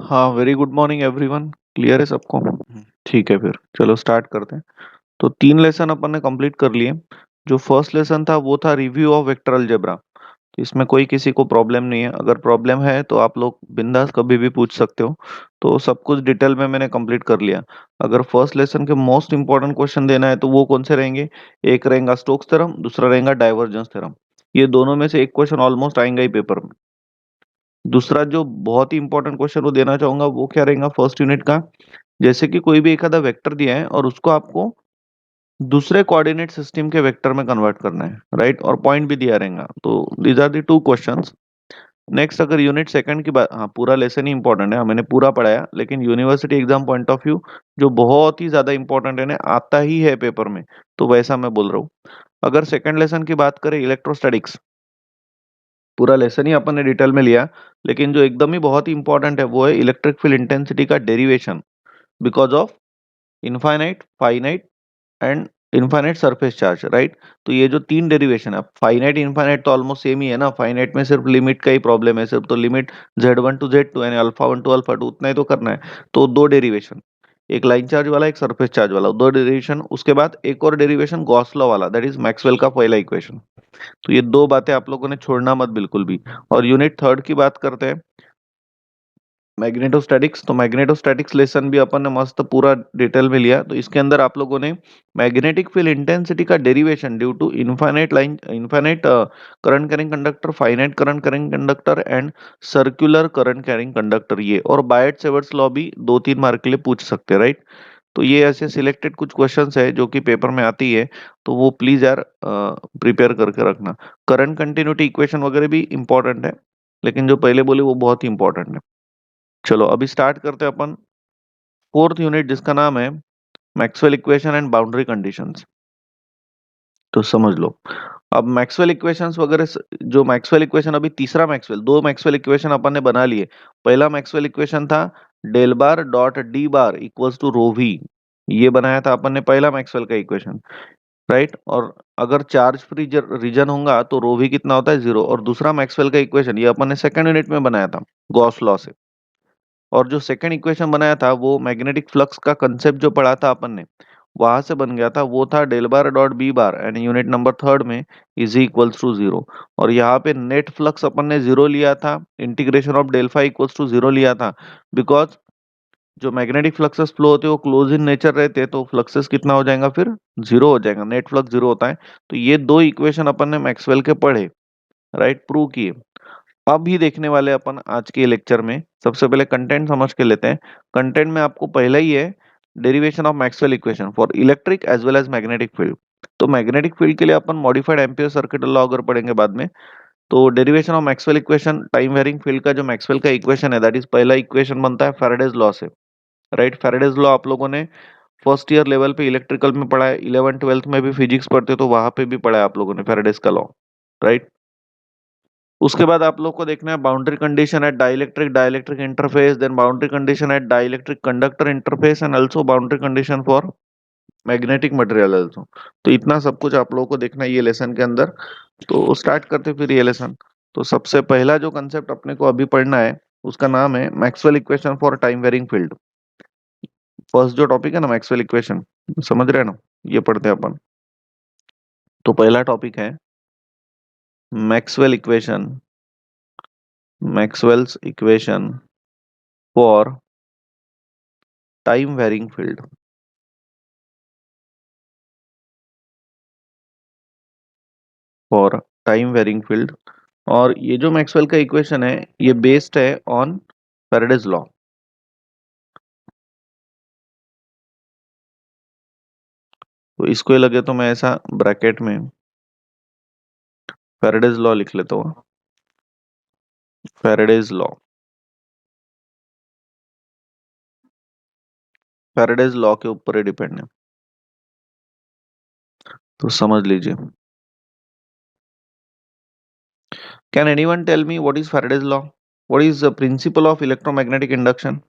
हाँ, very good morning everyone. Clear है सबको? ठीक है, फिर चलो स्टार्ट करते हैं। तो 3 लेसन अपन ने कंप्लीट कर लिए। जो फर्स्ट लेसन था वो था रिव्यू ऑफ वेक्टर अलजेब्रा। तो इसमें कोई किसी को प्रॉब्लम नहीं है। अगर प्रॉब्लम है तो आप लोग बिंदास कभी भी पूछ सकते हो। तो सब कुछ डिटेल में मैंने कंप्लीट कर लिया। अगर फर्स्ट लेसन के मोस्ट इंपॉर्टेंट क्वेश्चन देना है तो वो कौन से रहेंगे? एक रहेगा स्टोक्स थ्योरम, दूसरा रहेगा डाइवर्जेंस थ्योरम। ये दोनों में से एक क्वेश्चन ऑलमोस्ट आएंगे ही पेपर में। दूसरा जो बहुत ही इंपॉर्टेंट क्वेश्चन वो देना चाहूंगा वो क्या रहेगा फर्स्ट यूनिट का। जैसे कि कोई भी एक आधा वेक्टर दिया है और उसको आपको दूसरे कोऑर्डिनेट सिस्टम के वेक्टर में कन्वर्ट करना है, राइट? और पॉइंट भी दिया रहेगा। तो these are the two questions. Next, अगर यूनिट सेकंड की बात, हाँ पूरा लेसन ही इंपॉर्टेंट है, मैंने पूरा पढ़ाया, लेकिन university exam point of view जो बहुत ही ज्यादा इंपॉर्टेंट है ना, आता ही है पेपर में, तो वैसा मैं बोल रहा हूँ। अगर सेकंड लेसन की बात करें, इलेक्ट्रोस्टैटिक्स, पूरा लेसन ही अपन ने डिटेल में लिया, लेकिन जो एकदम ही बहुत ही इंपॉर्टेंट है वो है इलेक्ट्रिक फील्ड इंटेंसिटी का derivation because of infinite, finite and infinite surface charge, right? तो ये जो तीन डेरिवेशन है, फाइनाइट इनफाइनाइट तो ऑलमोस्ट सेम ही है ना। फाइनाइट में सिर्फ लिमिट का ही प्रॉब्लम है, सिर्फ तो लिमिट Z1 to Z2 यानी अल्फा 1 to अल्फा 2 उतना ही तो करना है। तो दो डेरिवेशन, एक लाइन चार्ज वाला, एक सरफेस चार्ज वाला, दो डेरिवेशन। उसके बाद एक और डेरिवेशन गॉस लॉ वाला, दैट इज मैक्सवेल का पहला इक्वेशन। तो ये दो बातें आप लोगों ने छोड़ना मत बिल्कुल भी। और यूनिट थर्ड की बात करते हैं, मैग्नेटोस्टैटिक्स। तो मैग्नेटोस्टैटिक्स लेसन भी अपन ने मस्त पूरा डिटेल में लिया। तो इसके अंदर आप लोगों ने मैग्नेटिक फील्ड इंटेंसिटी का derivation due to infinite line, infinite current carrying conductor, finite current carrying conductor and circular current carrying conductor, ये और बायट सेवर्ट्स लॉ भी 2-3 मार्क के लिए पूछ सकते हैं, राइट? तो ये ऐसे सिलेक्टेड कुछ क्वेश्चंस है जो कि पेपर में आती है। तो वो प्लीज यार प्रिपेयर करके रखना। करंट कंटिन्यूटी इक्वेशन वगैरह भी इंपॉर्टेंट है, लेकिन जो पहले बोले वो बहुत ही इंपॉर्टेंट है। चलो अभी स्टार्ट करते हैं अपन फोर्थ यूनिट, जिसका नाम है Maxwell equation and boundary conditions. तो समझ लो, अब मैक्सवेल इक्वेशंस वगैरह जो मैक्सवेल इक्वेशन, अभी तीसरा मैक्सवेल, दो मैक्सवेल इक्वेशन अपन ने बना लिए। पहला मैक्सवेल इक्वेशन था del bar dot D bar equals to rho v. ये बनाया था अपन ने पहला मैक्सवेल का इक्वेशन, राइट? और अगर चार्ज फ्री रीजन होगा तो रो वी कितना होता है? 0। और दूसरा मैक्सवेल का इक्वेशन ये अपन ने सेकंड यूनिट में बनाया था गॉस लॉ से। और जो सेकंड इक्वेशन बनाया था वो मैग्नेटिक फ्लक्स का कंसेप्ट जो पढ़ा था अपन ने, वहां से बन गया था। वो था del bar dot B bar and unit number third में इज इक्वल्स टू 0। और यहाँ पे नेट फ्लक्स अपन ने 0 लिया था, integration of del phi equals to 0 लिया था, बिकॉज जो मैग्नेटिक फ्लक्सेस फ्लो होते हैं वो क्लोज इन नेचर रहते हैं, तो फ्लक्सेस कितना हो जाएगा फिर? 0 हो जाएगा, नेट फ्लक्स 0 होता है। तो ये दो इक्वेशन अपन ने मैक्सवेल के पढ़े, राइट, प्रूव किए। अब ही देखने वाले अपन आज के लेक्चर में, सबसे पहले कंटेंट समझ के लेते हैं। कंटेंट में आपको पहला ही है derivation of Maxwell equation for electric as well as magnetic field. तो मैग्नेटिक फील्ड के लिए अपन मॉडिफाइड एम्पियर सर्किट लॉ अगर पढ़ेंगे बाद में। तो derivation of Maxwell equation, time varying field का जो मैक्सवेल का इक्वेशन है, दैट इज पहला इक्वेशन बनता है फैराडेज लॉ से, राइट? फैराडेज लॉ आप लोगों ने फर्स्ट ईयर लेवल पे इलेक्ट्रिकल में पढ़ा है, 11 ट्वेल्थ में भी फिजिक्स पढ़ते हो तो वहां पे भी पढ़ा है आप लोगों ने फैराडेज का लॉ, राइट? उसके बाद आप लोग को देखना है boundary condition at dielectric dielectric interface, then boundary condition at dielectric conductor interface and also boundary condition for magnetic material also. तो इतना सब कुछ आप लोगों को देखना है ये लेसन के अंदर। तो स्टार्ट करते फिर ये लेसन। तो सबसे पहला जो कंसेप्ट अपने को अभी पढ़ना है उसका नाम है Maxwell equation for time varying field. First जो टॉपिक है ना मैक्सवेल इक्वेशन, समझ रहे हैं ना? ये पढ़ते हैं अपन। तो पहला टॉपिक है Maxwell equation, Maxwell's equation for time varying field, for time varying field. और ये जो मैक्सवेल का इक्वेशन है ये बेस्ड है ऑन फैराडेज लॉ। तो इसको ही लगे तो मैं ऐसा ब्रैकेट में फैराडेज लॉ लिख लेता हूँ। फैराडेज लॉ, फैराडेज लॉ के ऊपर ही डिपेंड है, तो समझ लीजिए। Can anyone tell me what is Faraday's law? What is the principle of electromagnetic induction?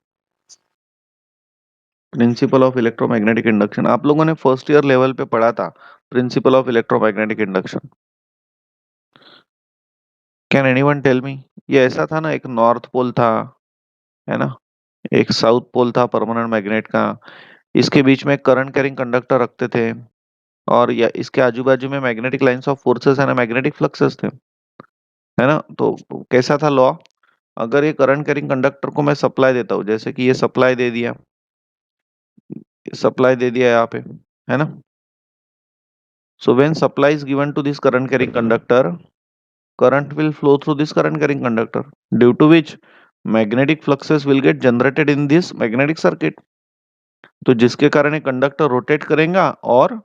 Principle of electromagnetic induction आप लोगों ने फर्स्ट ईयर लेवल पे पढ़ा था, principle of electromagnetic induction. Can anyone tell me? ये ऐसा था ना, एक नॉर्थ पोल था, है ना? एक साउथ पोल था परमानेंट मैग्नेट का, इसके बीच में करंट कैरिंग कंडक्टर रखते थे, और या इसके आजू बाजू में मैग्नेटिक लाइंस ऑफ फोर्सेस है ना, मैग्नेटिक फ्लक्सेस थे, है ना। तो कैसा था लॉ? अगर ये करंट कैरिंग कंडक्टर को मैं सप्लाई देता हूँ, जैसे कि ये सप्लाई दे दिया यहाँ पे, है ना। So when supply is given to this current carrying conductor, current will flow through this current carrying conductor, due to which magnetic fluxes will get generated in this magnetic circuit. तो जिसके कारण ये conductor rotate करेगा और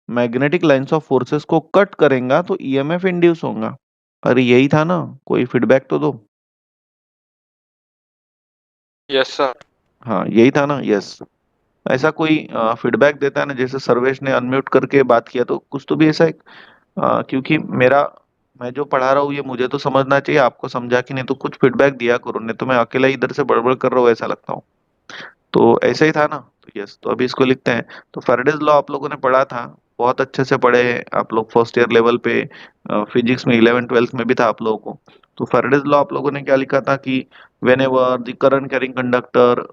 magnetic lines of forces को cut करेगा, तो EMF induce होगा। अरे यही था ना, कोई फीडबैक तो दो। Yes sir. हाँ यही था ना, यस। ऐसा कोई फीडबैक देता है ना, जैसे सर्वेश ने अनम्यूट करके बात किया, तो कुछ तो भी ऐसा एक, क्योंकि मैं जो पढ़ा रहा हूँ ये मुझे तो समझना चाहिए, आपको समझा कि नहीं, तो कुछ फीडबैक दिया करो, नहीं तो मैं अकेला ही इधर से बड़बड़ कर रहा हूँ ऐसा लगता हूँ। तो ऐसा ही था ना, तो यस, तो अभी इसको लिखते हैं। तो फैराडेज लॉ आप लोगों ने पढ़ा था, बहुत अच्छे से पढ़े हैं आप लोग, फर्स्ट ईयर लेवल पे, फिजिक्स में 11 ट्वेल्थ में भी था आप लोगों को। तो फैराडेज लॉ आप लोगों ने क्या लिखा था कि when ever the current carrying conductor,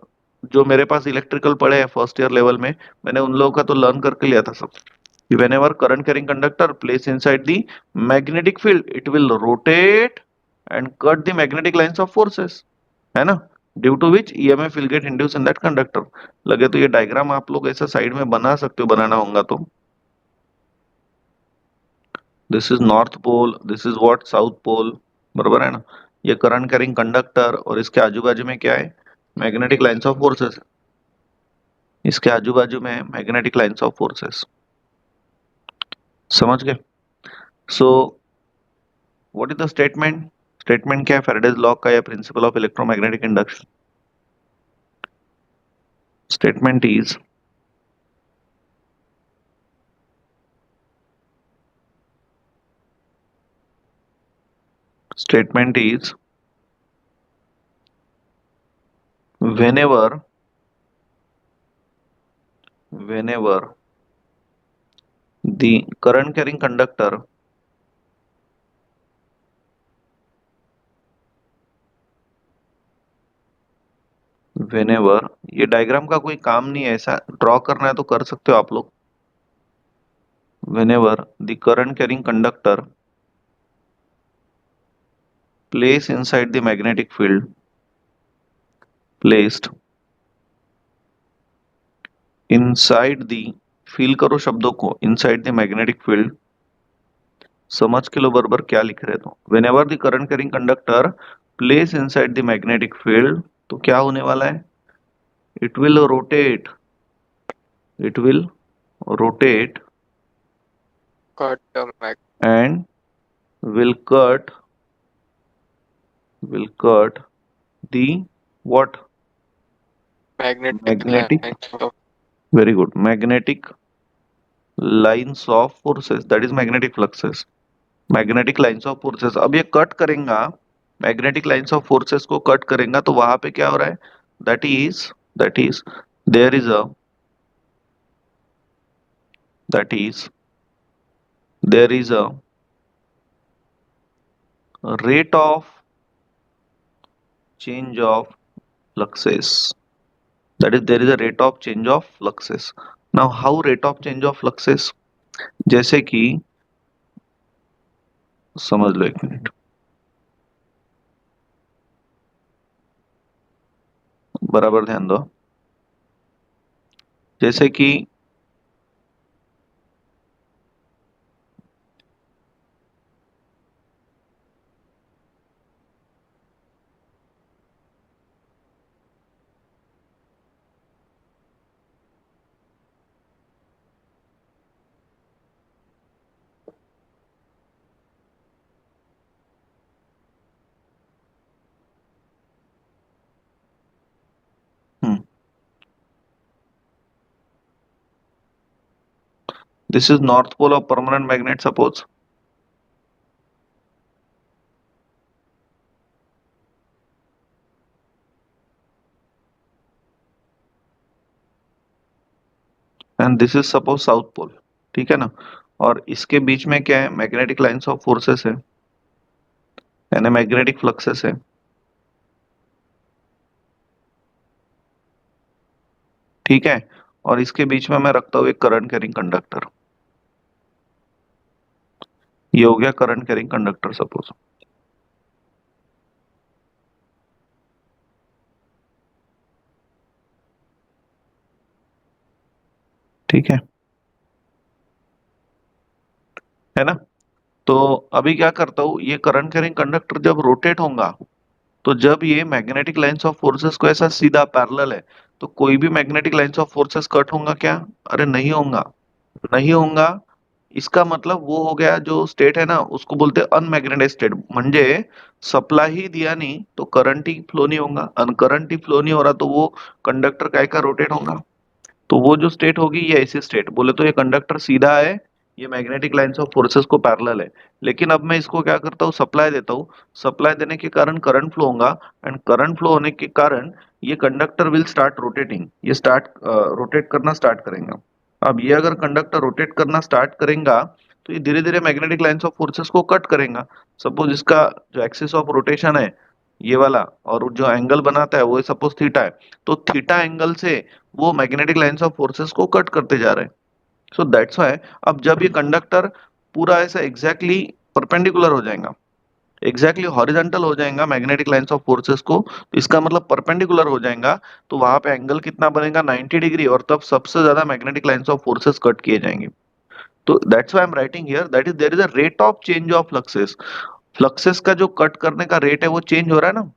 जो मेरे पास इलेक्ट्रिकल पढ़े हैं फर्स्ट ईयर लेवल में, मैंने उन लोगों का तो लर्न करके लिया था सब। Whenever current carrying conductor placed inside the magnetic field, it will rotate and cut the magnetic lines of forces, है ना, due to which EMF will get induce in that conductor. लगे तो ये डायग्राम आप लोग ऐसा साइड में बना सकते हो, बनाना होगा तो। This is north pole, this is what south pole, बराबर है ना। ये करंट कैरिंग कंडक्टर, और इसके आजू बाजू में क्या है, मैग्नेटिक लाइंस ऑफ फोर्सेस, इसके आजू बाजू में मैग्नेटिक लाइंस ऑफ फोर्सेस, समझ गए। So what is the statement? Statement क्या है फैराडेज लॉ का या principal of electromagnetic induction? Statement is, statement is whenever whenever the current carrying conductor whenever, ये डायग्राम का कोई काम नहीं है, ऐसा ड्रॉ करना है तो कर सकते हो आप लोग। whenever the current carrying conductor placed inside the magnetic field, placed inside the, feel करो शब्दों को, inside the magnetic field, समझ के लो बरबर क्या लिख रहे हो। whenever the current carrying conductor placed inside the magnetic field, तो क्या होने वाला है, it will rotate, it will rotate cut the and will cut the what, magnetic magnetic, lines of very good, magnetic lines of forces, that is magnetic fluxes, magnetic lines of forces। अब ये cut करेगा, magnetic lines of forces को cut करेगा, तो वहां पे क्या हो रहा है, that is there is a that is there is a rate of change of fluxes, that is there is a rate of change of fluxes। now how rate of change of fluxes, जैसे कि, समझ लो एक minute, बराबर ध्यान दो, जैसे कि this is north pole of permanent magnet, suppose, and this is suppose south pole, ठीक है ना। और इसके बीच में क्या है, मैग्नेटिक लाइंस ऑफ फोर्सेस है, यानी मैग्नेटिक फ्लक्सेस है। ठीक है, और इसके बीच में मैं रखता हूँ एक करंट कैरिंग कंडक्टर। ये हो गया करंट कैरिंग कंडक्टर सपोज। ठीक है ना? तो अभी क्या करता हूँ, ये करंट कैरिंग कंडक्टर जब रोटेट होगा, तो जब ये मैग्नेटिक लाइंस ऑफ फोर्सेस को ऐसा सीधा पैरेलल है, तो कोई भी magnetic lines of forces cut होगा क्या? अरे नहीं होगा, नहीं होगा। इसका मतलब वो हो गया, जो स्टेट है ना उसको बोलते हैं अनमॅग्नेटाइज स्टेट, म्हणजे सप्लाय ही दिया नहीं तो करंट ही फ्लो नहीं होगा, करंट ही फ्लो नहीं हो रहा तो वो कंडक्टर काय का रोटेट होगा। तो वो जो स्टेट होगी ये ऐसी स्टेट, बोले तो ये कंडक्टर सीधा है, ये मैग्नेटिक लाइंस ऑफ फोर्सेस को पैरेलल है। लेकिन अब मैं इसको क्या करता हूँ, सप्लाई देता हूँ। सप्लाई देने के कारण करंट फ्लो होगा, एंड करंट फ्लो होने के कारण ये कंडक्टर विल स्टार्ट रोटेटिंग, ये स्टार्ट रोटेट करना स्टार्ट करेगा। अब ये अगर कंडक्टर रोटेट करना स्टार्ट करेगा, तो ये धीरे धीरे मैग्नेटिक लाइंस ऑफ फोर्सेस को कट करेगा। सपोज इसका जो एक्सिस ऑफ रोटेशन है ये वाला, और जो एंगल बनाता है वो सपोज थीटा है, तो थीटा एंगल से वो मैग्नेटिक लाइंस ऑफ फोर्सेस को कट करते जा रहे हैं। सो दैट्स व्हाई अब जब ये कंडक्टर पूरा ऐसा एग्जैक्टली परपेंडिकुलर हो जाएगा, एग्जैक्टली हॉरिजॉन्टल हो जाएगा मैग्नेटिक लाइंस ऑफ फोर्सेस को, तो इसका मतलब परपेंडिकुलर हो जाएगा, तो वहां पे एंगल कितना बनेगा, 90 डिग्री, और तब सबसे ज्यादा magnetic lines of forces cut किए जाएंगे। तो that's why I am writing here that is there is a rate of change of fluxes. Fluxes का जो कट करने का रेट है वो चेंज हो रहा है ना।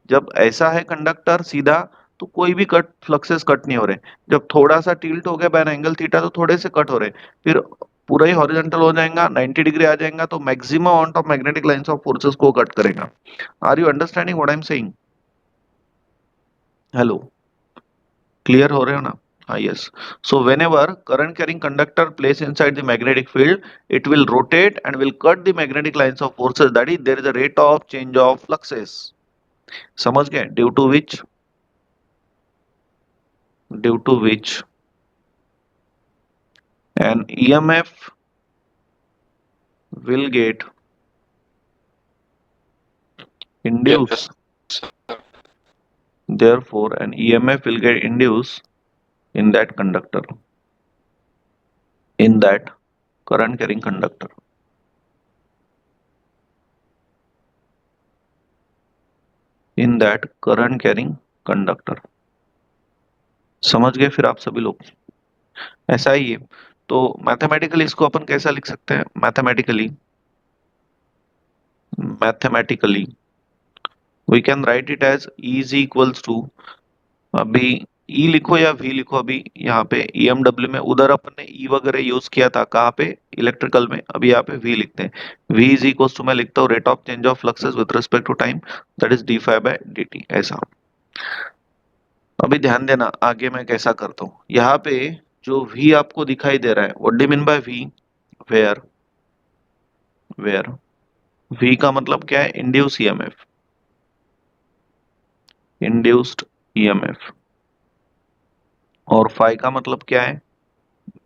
जब ऐसा है कंडक्टर सीधा, तो कोई भी कट फ्लक्सेस कट नहीं हो रहे। जब थोड़ा सा टिल्ट हो गया बाय एंगल थीटा, तो थोड़े से कट हो रहे। फिर पूरा ही हॉरिजॉन्टल हो जाएगा, 90 डिग्री आ जाएगा, तो maximum amount of magnetic lines of forces को कट करेगा। Are you understanding what I am saying? Hello, clear हो रहे हो ना? हाँ, yes. So whenever current carrying conductor place inside the magnetic field, it will rotate and will cut the magnetic lines of forces, that is there is a rate of change of fluxes। समझ गए? due to which an EMF will get induced, Yes, sir. therefore an EMF will get induced in that conductor, in that current carrying conductor, in that current carrying conductor। समझ गए फिर आप सभी लोग? ऐसा ही है। तो मैथमेटिकली इसको अपन कैसा लिख सकते हैं? Mathematically we can write it as E is equals to, अभी ई लिखो या वी लिखो, अभी यहाँ पे ईएमडब्ल्यू में उधर अपन ने ई वगैरह यूज किया था, कहाँ पे? इलेक्ट्रिकल में। अभी यहाँ पे वी लिखते हैं। वी इज इक्वल टू, मैं लिखता हूँ rate of change of fluxes with respect to time, that is d phi by d t, ऐसा। अभी ध्यान देना आगे मैं कैसा करता हूँ। यहाँ पे जो वी आपको दिखाई दे रहा है, what do mean by v? Where, where v का मतलब क्या है? Induce EMF, induced EMF. और फाई का मतलब क्या है?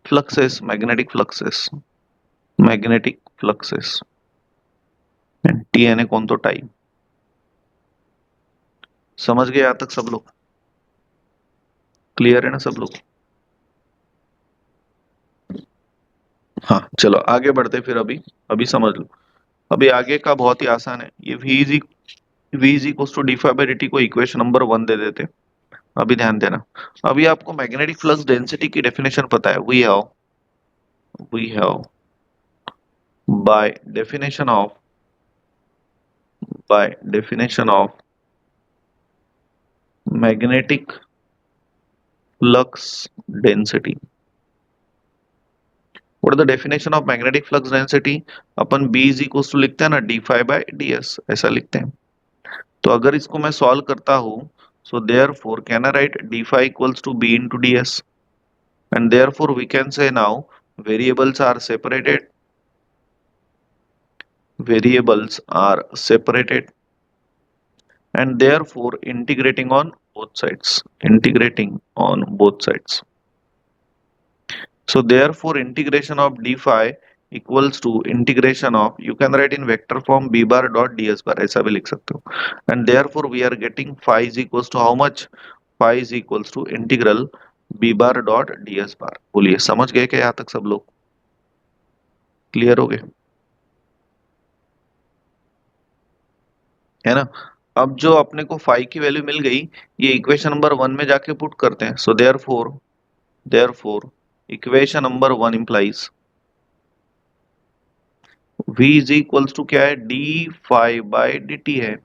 Fluxes, magnetic fluxes, magnetic fluxes. T यानी कौन? तो टाइम। समझ गए यहाँ तक सब लोग? क्लियर है ना सब लोग? हाँ, चलो आगे बढ़ते फिर। अभी अभी समझ लो। अभी आगे का बहुत ही आसान है। ये v is equal to D phi by D t को इक्वेशन नंबर 1 दे देते। अभी ध्यान देना। अभी आपको मैग्नेटिक फ्लक्स डेंसिटी की डेफिनेशन पता है। We have by definition of magnetic flux density. What is the definition of magnetic flux density? अपन B इज इक्वल टू लिखते हैं ना, d phi by d s, ऐसा लिखते हैं। तो अगर इसको मैं सॉल्व करता हूँ, so therefore can I write d phi equals to B into D s, and therefore we can say now variables are separated, variables are separated, and therefore integrating on both sides. So therefore integration of d phi equals to integration of, you can write in vector form b bar dot ds bar, ऐसा भी लिख सकते हो। And therefore we are getting phi is equals to how much? Phi is equals to integral B bar dot D S bar. बोलिए समझ गए क्या यहाँ तक सब लोग? क्लियर हो गए है ना? अब जो अपने को फाइव की वैल्यू मिल गई, ये इक्वेशन नंबर वन में जाके पुट करते हैं। So therefore equation number one implies v is equals to क्या है, D phi by D T है।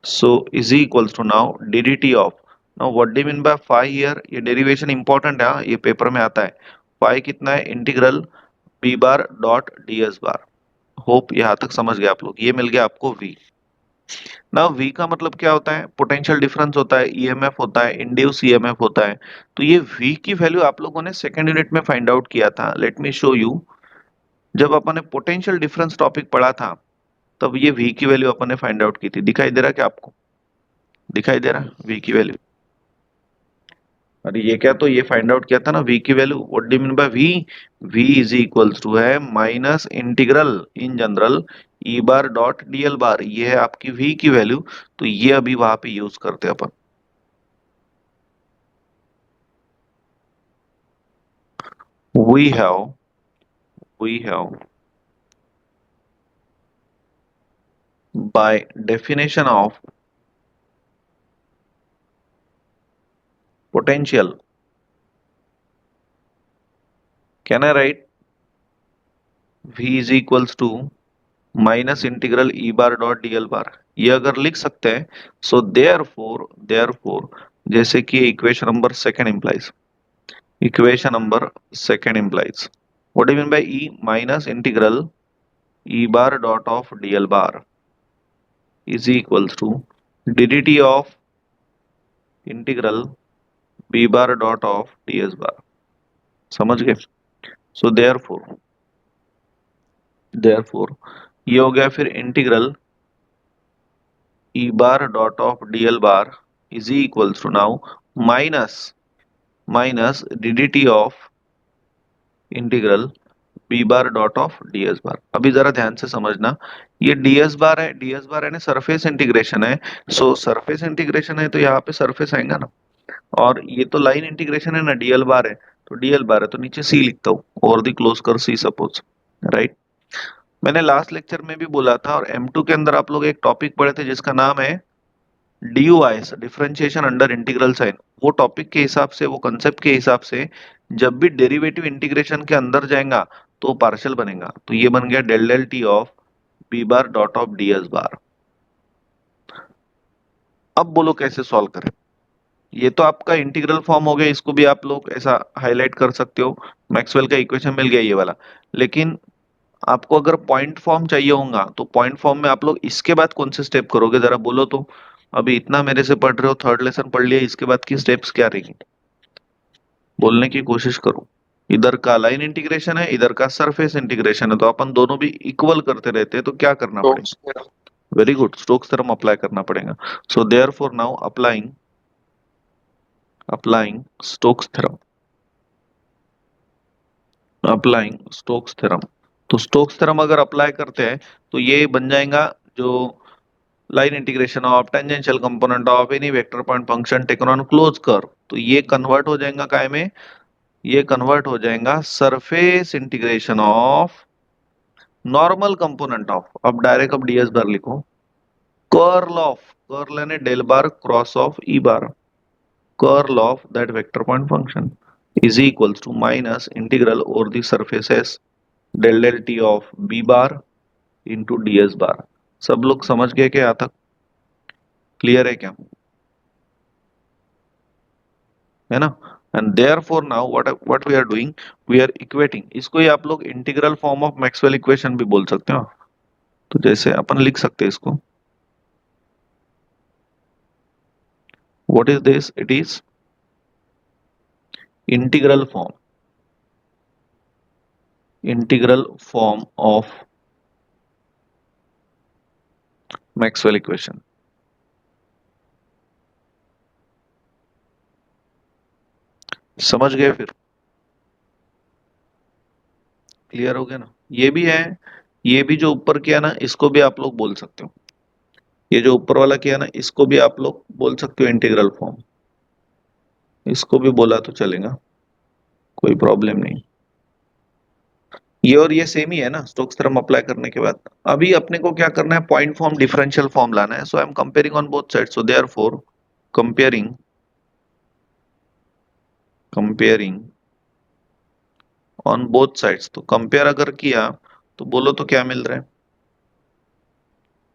So is equals to now D D T of, now what do mean by phi here, ये derivation important है हाँ, ये paper में आता है। फाइव कितना है, integral B bar dot D S bar. Hope यहाँ तक समझ गए आप लोग। ये मिल गया आपको v। ना v का मतलब क्या होता है, पोटेंशियल डिफरेंस होता है, ईएमएफ होता है, इंड्यूस ईएमएफ होता है। तो ये v की वैल्यू आप लोगों ने सेकंड यूनिट में फाइंड आउट किया था। Let me show you. जब अपन ने पोटेंशियल डिफरेंस टॉपिक पढ़ा था, तब ये v की वैल्यू अपन ने फाइंड आउट की थी। दिखाई दे रहा है क्या आपको? दिखाई दे रहा है v की वैल्यू? अरे ये क्या, तो ये फाइंड आउट किया था ना v की value. What do mean by v? v is equals to है minus integral in general E bar dot DL bar. ये है आपकी v की वैल्यू। तो ये अभी वहां पे यूज करते हैं अपन। we have we have by definition of potential, can I write v is equals to minus integral E bar dot DL bar? ये अगर लिख सकते हैं, सो देयर फोर जैसे कि equation number second implies, equation number second implies what do mean by E minus integral E bar dot of DL bar is equals to D of integral B bar dot of DS bar. समझ गए? So therefore ये हो गया फिर integral E bar dot of DL bar is equals to now minus minus D of integral B bar dot of DS bar. अभी जरा ध्यान से समझना, ये डीएस बार है, डीएस बार है ना सरफेस इंटीग्रेशन है। सो सरफेस इंटीग्रेशन है तो यहाँ पे सरफेस आएगा ना, और ये तो लाइन इंटीग्रेशन है ना, डीएल बार है। तो डीएल बार है तो नीचे सी लिखता हूँ, और दी क्लोज कर सी सपोज, राइट। मैंने लास्ट लेक्चर में भी बोला था, और M2 के अंदर आप लोग एक टॉपिक पढ़े थे जिसका नाम है DUIs, differentiation under integral sign. वो टॉपिक के हिसाब से, वो कंसेप्ट के हिसाब से, जब भी डेरिवेटिव इंटीग्रेशन के अंदर जाएगा तो पार्शियल बनेगा। तो ये बन गया del del T of B bar dot of D S bar. अब बोलो कैसे सॉल्व करें? ये तो आपका इंटीग्रल फॉर्म हो गया, इसको भी आप लोग ऐसा हाईलाइट कर सकते हो। मैक्सवेल का इक्वेशन मिल गया ये वाला। लेकिन आपको अगर पॉइंट फॉर्म चाहिए होगा, तो पॉइंट फॉर्म में आप लोग इसके बाद कौन से स्टेप करोगे, जरा बोलो तो। अभी इतना मेरे से पढ़ रहे हो, थर्ड लेसन पढ़ लिया, इसके बाद की स्टेप्स क्या रहेंगी? बोलने की कोशिश करो। इधर का लाइन इंटीग्रेशन है, इधर का सरफेस इंटीग्रेशन है, तो अपन दोनों भी इक्वल करते रहते हैं, तो क्या करना स्टोक्स पड़ेगा? Theorem. Very good, Stokes theorem apply करना पड़ेगा। So therefore now applying Stokes theorem, applying Stokes theorem. तो स्टोक्स थ्योरम अगर अप्लाई करते हैं, तो ये बन जाएगा जो line integration of tangential component of any vector point function taken on close curve. तो ये कन्वर्ट हो जाएगा काय में, ये कन्वर्ट हो जाएगा surface integration of normal component of, अब डायरेक्ट अब डीएस बार लिखो, कर्ल ऑफ, कर्ल यानी del bar cross of E bar, curl of that vector point function is equals to minus integral over the surfaces del del T of B bar into DS bar. सब लोग समझ गए क्या यहाँ तक? Clear है क्या? है ना? And therefore now what we are doing, we are equating. इसको ही आप लोग integral form of Maxwell equation भी बोल सकते हो। तो जैसे अपन लिख सकते हैं इसको, what is this, it is integral form, integral form of Maxwell equation. समझ गए फिर? क्लियर हो गया ना? ये भी है, ये भी जो ऊपर किया ना, इसको भी आप लोग बोल सकते हो। ये जो ऊपर वाला किया ना, इसको भी आप लोग बोल सकते हो इंटीग्रल फॉर्म। इसको भी बोला तो चलेगा, कोई प्रॉब्लम नहीं। ये और ये सेम ही है ना स्टोक्स थ्योरम अप्लाई करने के बाद। अभी अपने को क्या करना है, पॉइंट फॉर्म डिफरेंशियल फॉर्म लाना है। So I am comparing on both side, so therefore comparing comparing on both sides. तो कंपेयर अगर किया तो बोलो तो क्या मिल रहा है,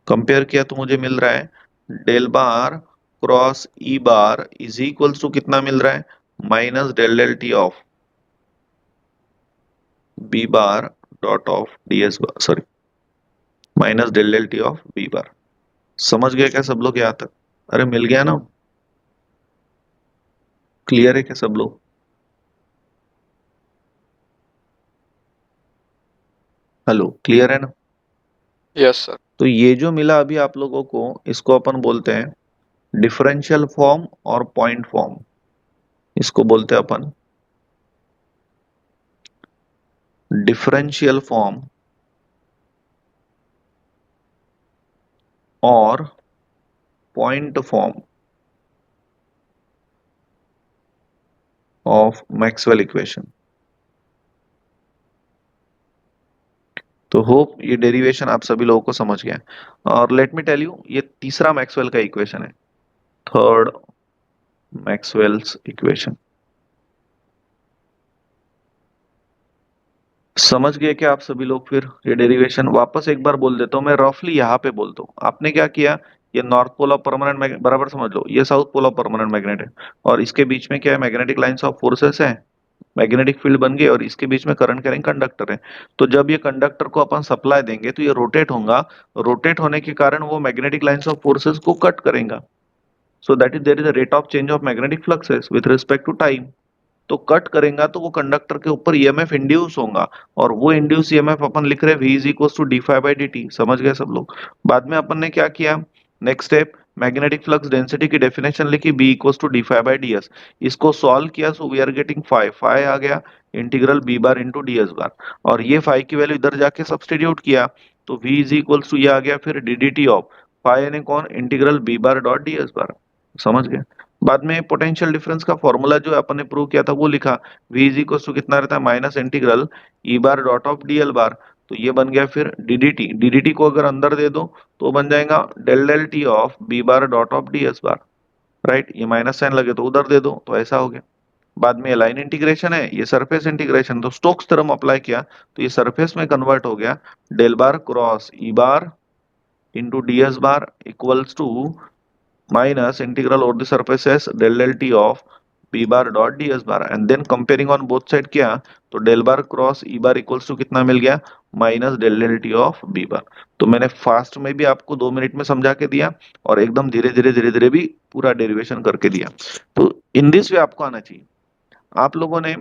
कंपेयर किया तो मुझे मिल रहा है del bar cross E bar is equals to कितना मिल रहा है, minus del del T of B bar dot of D S bar, sorry, minus del del T of B bar. समझ गए क्या सब लोग यहाँ तक? अरे मिल गया ना, क्लियर है क्या सब लोग? हेलो, क्लियर है ना? Yes sir. तो ये जो मिला अभी आप लोगों को, इसको अपन बोलते हैं डिफरेंशियल फॉर्म और पॉइंट फॉर्म। इसको बोलते हैं अपन डिफरेंशियल फॉर्म और point form of Maxwell equation. तो होप ये डेरिवेशन आप सभी लोगों को समझ गया है। और लेट मी टेल यू, ये तीसरा मैक्सवेल का इक्वेशन है, थर्ड मैक्सवेल्स इक्वेशन। समझ गए क्या आप सभी लोग? फिर ये डेरिवेशन वापस एक बार बोल देता हूँ, मैं रफली यहाँ पे बोलता हूँ। आपने क्या किया, ये north pole of permanent magnet बराबर समझ लो, ये south pole of permanent magnet है, और इसके बीच में क्या है, मैग्नेटिक लाइंस ऑफ फोर्सेस है, मैग्नेटिक फील्ड बन गए, और इसके बीच में करंट कैरिंग कंडक्टर है। तो जब ये कंडक्टर को अपन सप्लाई देंगे तो ये रोटेट होगा, रोटेट होने के कारण वो मैग्नेटिक लाइंस ऑफ फोर्सेस को कट करेगा। So that is there is a rate of change of magnetic fluxes with respect to time. तो कट करेगा तो वो कंडक्टर के ऊपर ईएमएफ इंड्यूस होगा, और वो इंड्यूस ईएमएफ अपन लिख रहे हैं v is equal to D phi by D t. समझ गए सब लोग? बाद में अपन ने क्या किया, next step, magnetic flux density की डेफिनेशन लिखी, b equal to D phi by D S. इसको सॉल्व किया, so we are getting phi, phi आ गया integral b bar into D S bar, और ये फाई की वैल्यू इधर जाके सब्सटीट्यूट किया, तो v इज इक्वल टू ये आ गया फिर D D T of phi यानी कौन, integral b bar dot D S bar. समझ गए? बाद में पोटेंशियल डिफरेंस का फॉर्मूला जो अपन ने प्रूव किया था वो लिखा, v इज इक्वल टू कितना रहता है, minus integral E bar dot of D L बार। तो ये बन गया फिर डीडीटी, डीडीटी को अगर अंदर दे दो तो बन जाएगा del del T of B bar dot of D S bar. Right, ये माइनस साइन लगे तो उधर दे दो, तो ऐसा हो गया। बाद में लाइन इंटीग्रेशन है, ये सरफेस इंटीग्रेशन, तो स्टोक्स थ्योरम अप्लाई किया तो ये सरफेस में कन्वर्ट हो गया, del bar cross E bar into D S bar equals to minus integral over the surfaces del del t of b bar dot ds bar, and then comparing on both side किया तो del bar cross E bar equals to कितना मिल गया, minus del del T of B bar. तो मैंने fast में भी आपको 2 मिनट में समझा के दिया, और एकदम धीरे धीरे भी पूरा डेरिवेशन करके दिया। तो इन दिस वे आपको आना चाहिए। आप लोगों ने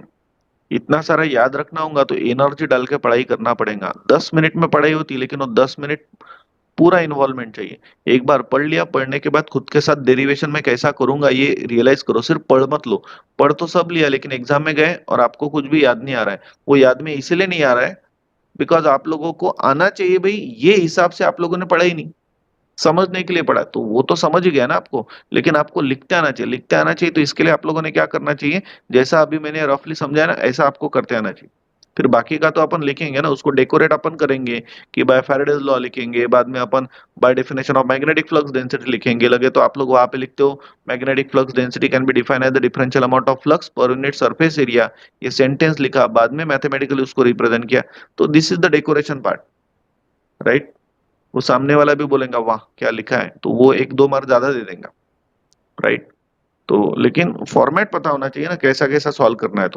इतना सारा याद रखना होगा तो एनर्जी डाल के पढ़ाई करना पड़ेगा। 10 मिनट में पढ़ाई होती है, लेकिन वो 10 मिनट पूरा इन्वॉल्वमेंट चाहिए। एक बार पढ़ लिया, पढ़ने के बाद खुद के साथ डेरिवेशन में कैसा करूंगा ये रियलाइज करो। सिर्फ पढ़ मत लो, पढ़ तो सब लिया लेकिन एग्जाम में गए और आपको कुछ भी याद नहीं आ रहा है। वो याद में इसलिए नहीं आ रहा है बिकॉज आप लोगों को आना चाहिए भाई, ये हिसाब से आप लोगों ने पढ़ा ही नहीं, समझने के लिए पढ़ा। तो वो तो समझ ही गया ना आपको, लेकिन आपको लिखते आना चाहिए, लिखते आना चाहिए। तो इसके लिए आप लोगों ने क्या करना चाहिए, जैसा अभी मैंने रफली समझाया ना ऐसा आपको करते आना चाहिए। फिर बाकी का तो अपन लिखेंगे ना, उसको डेकोरेट अपन करेंगे कि बाय फैराडेज लॉ लिखेंगे, बाद में अपन by definition of magnetic flux density लिखेंगे। लगे तो आप लोग वहां पे लिखते हो magnetic flux density can be defined as the differential amount of flux per unit surface area, ये सेंटेंस लिखा, बाद में मैथमेटिकली उसको रिप्रेजेंट किया। तो this is the decoration part, right. वो सामने वाला भी बोलेगा वाह क्या लिखा है, तो वो 1-2 मार्क ज्यादा दे देगा, राइट। तो लेकिन फॉर्मेट पता होना चाहिए ना, कैसा कैसा सॉल्व करना है।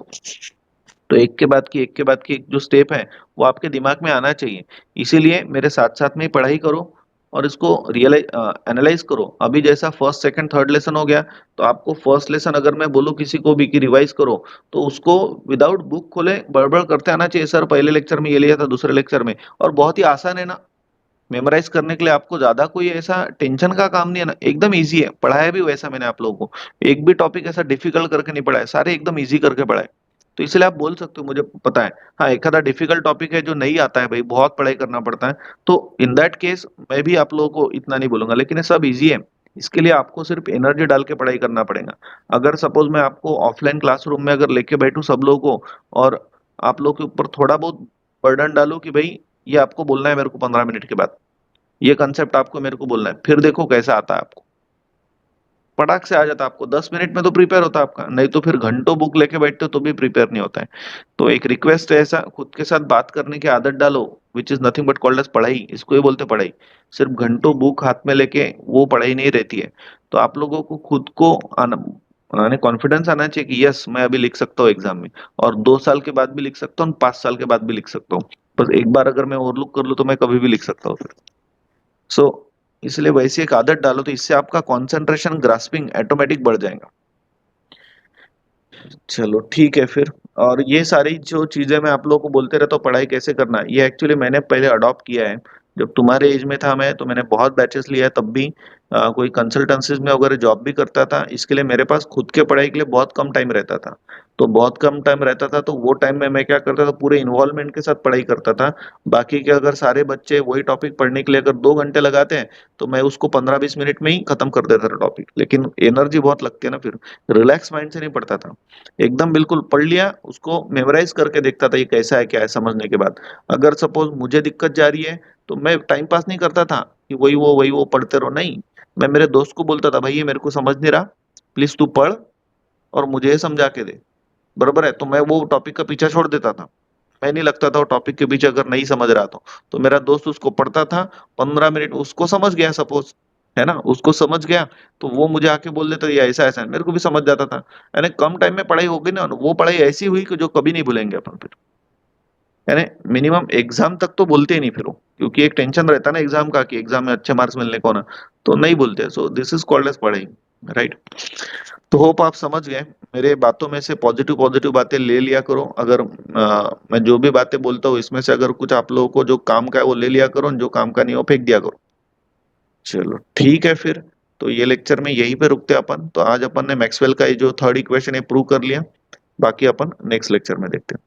तो एक के बाद की एक जो स्टेप है वो आपके दिमाग में आना चाहिए। इसीलिए मेरे साथ साथ में ही पढ़ाई करो और इसको रियलाइज एनालाइज करो। अभी जैसा फर्स्ट सेकंड थर्ड लेसन हो गया, तो आपको फर्स्ट लेसन अगर मैं बोलूँ किसी को भी कि रिवाइज करो, तो उसको विदाउट बुक खोले बड़बड़ करते आना चाहिए, सर पहले लेक्चर में ये लिया था दूसरे लेक्चर में। और बहुत ही आसान है ना मेमोराइज करने के लिए, आपको ज्यादा कोई ऐसा टेंशन का काम नहीं है ना, एकदम इजी है। पढ़ाया भी वैसा मैंने आप लोगों को, एक भी टॉपिक ऐसा डिफिकल्ट करके नहीं पढ़ाया, सारे एकदम इजी करके पढ़ाए। तो इसलिए आप बोल सकते हो मुझे पता है, हाँ एक आधा डिफिकल्ट टॉपिक है जो नहीं आता है भाई, बहुत पढ़ाई करना पड़ता है, तो इन दैट केस मैं भी आप लोगों को इतना नहीं बोलूंगा, लेकिन ये सब इजी है। इसके लिए आपको सिर्फ एनर्जी डाल के पढ़ाई करना पड़ेगा। अगर सपोज मैं आपको ऑफलाइन क्लासरूम में अगर लेके बैठूं सब लोगों को, और आप लोग के ऊपर थोड़ा बहुत बर्डन डालूं कि भाई ये आपको बोलना है मेरे को 15 मिनट के बाद, ये कंसेप्ट आपको मेरे को बोलना है, फिर देखो कैसा आता है आपको। पटाख से आ जाता है आपको, 10 मिनट में तो प्रिपेयर होता है आपका, नहीं तो फिर घंटों बुक लेके बैठते हो तो भी प्रिपेयर नहीं होता है। तो एक रिक्वेस्ट है, ऐसा खुद के साथ बात करने की आदत डालो, which is nothing but called as पढ़ाई, इसको ही बोलते पढ़ाई। सिर्फ घंटों बुक हाथ में लेके वो पढ़ाई नहीं रहती है। तो आप लोगों को खुद को आने कॉन्फिडेंस आना चाहिए कि यस मैं अभी लिख सकता हूँ एग्जाम में, और 2 साल के बाद भी लिख सकता हूँ, 5 साल के बाद भी लिख सकता हूँ। बस एक बार अगर मैं ओवरलुक कर लूँ तो मैं कभी भी लिख सकता हूँ फिर। सो इसलिए वैसी एक आदत डालो, तो इससे आपका कंसंट्रेशन ग्रास्पिंग ऑटोमेटिक बढ़ जाएगा। चलो ठीक है फिर। और ये सारी जो चीजें मैं आप लोगों को बोलते रहता हूँ पढ़ाई कैसे करना, ये एक्चुअली मैंने पहले अडॉप्ट किया है। जब तुम्हारे एज में था मैं, तो मैंने बहुत बैचेस लिया है, तब भी कोई कंसल्टेंसीज में वगैरह जॉब भी करता था, इसके लिए मेरे पास खुद के पढ़ाई के लिए बहुत कम टाइम रहता था। तो बहुत कम टाइम रहता था, तो वो टाइम में मैं क्या करता था, पूरे इन्वॉल्वमेंट के साथ पढ़ाई करता था। बाकी के अगर सारे बच्चे वही टॉपिक पढ़ने के लिए अगर 2 घंटे लगाते हैं, तो मैं उसको 15-20 मिनट में ही खत्म कर देता था टॉपिक, लेकिन एनर्जी बहुत लगती है ना फिर, रिलैक्स माइंड से नहीं पढ़ता था। एकदम बिल्कुल पढ़ लिया, उसको मेमोराइज करके देखता था ये कैसा है क्या है, समझने के बाद अगर सपोज मुझे दिक्कत जा रही है, तो मैं टाइम पास नहीं करता था कि वही वो पढ़ते रहो, नहीं। मैं मेरे दोस्त को बोलता था भाई ये मेरे को समझ नहीं रहा, प्लीज तू पढ़ और मुझे ये समझा के दे। बरोबर है, तो मैं वो टॉपिक का पीछा छोड़ देता था। मैं नहीं लगता था वो टॉपिक के पीछे, अगर नहीं समझ रहा तो मेरा दोस्त उसको पढ़ता था। 15 मिनट उसको समझ गया सपोज, है ना, उसको समझ गया, तो वो मुझे आके बोल देता ये ऐसा ऐसा है, मेरे को भी समझ जाता था। यानी कम टाइम में पढ़ाई हो गई ना, वो पढ़ाई ऐसी हुई कि जो कभी नहीं भूलेंगे अपन फिर। यानी मिनिमम एग्जाम तक तो बोलते ही नहीं फिर वो, क्योंकि एक टेंशन रहता है ना एग्जाम का, कि एग्जाम में अच्छे मार्क्स मिलने को ना, तो नहीं बोलते। So this is called as पढ़ाई, राइट। तो होप आप समझ गए। मेरे बातों में से पॉजिटिव पॉजिटिव बातें ले लिया करो। अगर मैं जो भी बातें बोलता हूँ इसमें से अगर कुछ आप लोगों को जो काम का है वो ले लिया करो, जो काम का नहीं हो फेंक दिया करो। चलो ठीक है फिर। तो ये लेक्चर में यहीं पे रुकते हैं अपन। तो आज अपन ने मैक्सवेल का ये जो थर्ड इक्वेशन है प्रूव कर लिया। बाकी अपन नेक्स्ट लेक्चर में देखते हैं।